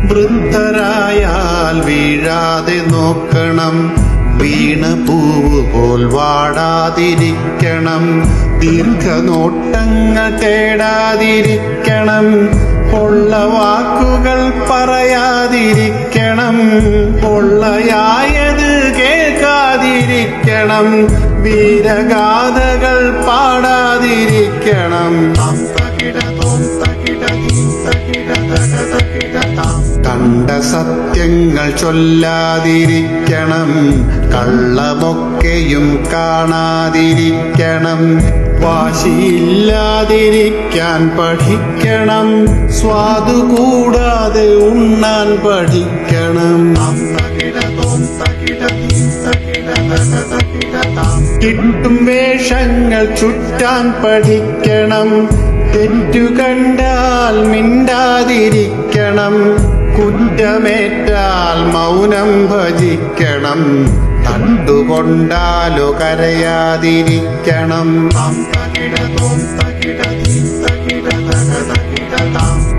വൃദ്ധരായാൽ വീഴാതെ നോക്കണം, വീണ പൂവ് പോൽ വാടാതിരിക്കണം, ദീർഘനോട്ടങ്ങൾ തേടാതിരിക്കണം, പൊള്ള വാക്കുകൾ പറയാതിരിക്കണം, പൊള്ളയായത് കേൾക്കാതിരിക്കണം, വീരഗാഥകൾ പാടാതിരിക്കണം, കണ്ട സത്യങ്ങൾ ചൊല്ലാതിരിക്കണം, കള്ളമൊക്കെയും കാണാതിരിക്കണം, വാശിയില്ലാതിരിക്കാൻ പഠിക്കണം, സ്വാദു കൂടാതെ ഉണ്ണാൻ പഠിക്കണം, കിട്ടും വേഷങ്ങൾ ചുറ്റാൻ പഠിക്കണം, തെറ്റു കണ്ടാൽ മിണ്ടാതിരിക്കണം, കുറ്റമേറ്റാൽ മൗനം ഭജിക്കണം, കണ്ടുകൊണ്ടാലോ കരയാതിരിക്കണം,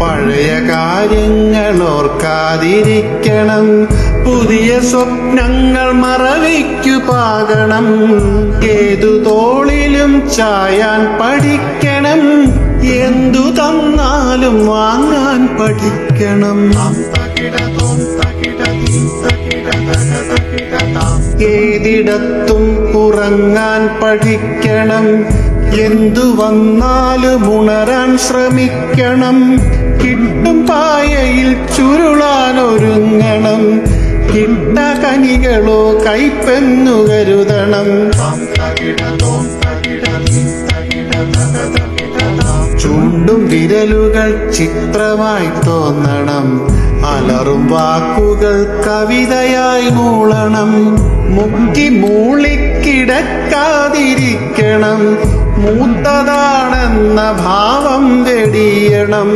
പഴയ കാര്യങ്ങൾ ഓർക്കാതിരിക്കണം, പുതിയ സ്വപ്നങ്ങൾ മറവിക്കു പാകണം, ഏതു തോളിലും ചായാൻ പഠിക്കണം, എന്തു തന്നാലും വാങ്ങാൻ പഠിക്കണം, ഏതിടത്തും ഉറങ്ങാൻ പഠിക്കണം, എന്തു വന്നാലും ഉണരാൻ ശ്രമിക്കണം, കിട്ടും പായയിൽ ചുരുളാൻ ഒരുങ്ങണം, കിട്ട കനികളോ കൈപ്പെന്നു കരുതണം, ചൂണ്ടും വിരലുകൾ ചിത്രമായി തോന്നണം, അലറും വാക്കുകൾ കവിതയായി മൂളണം, മുക്കി മൂളിക്കിടക്കാതിരിക്കണം, മൂത്തതാണെന്ന ഭാവം വെടിയണം.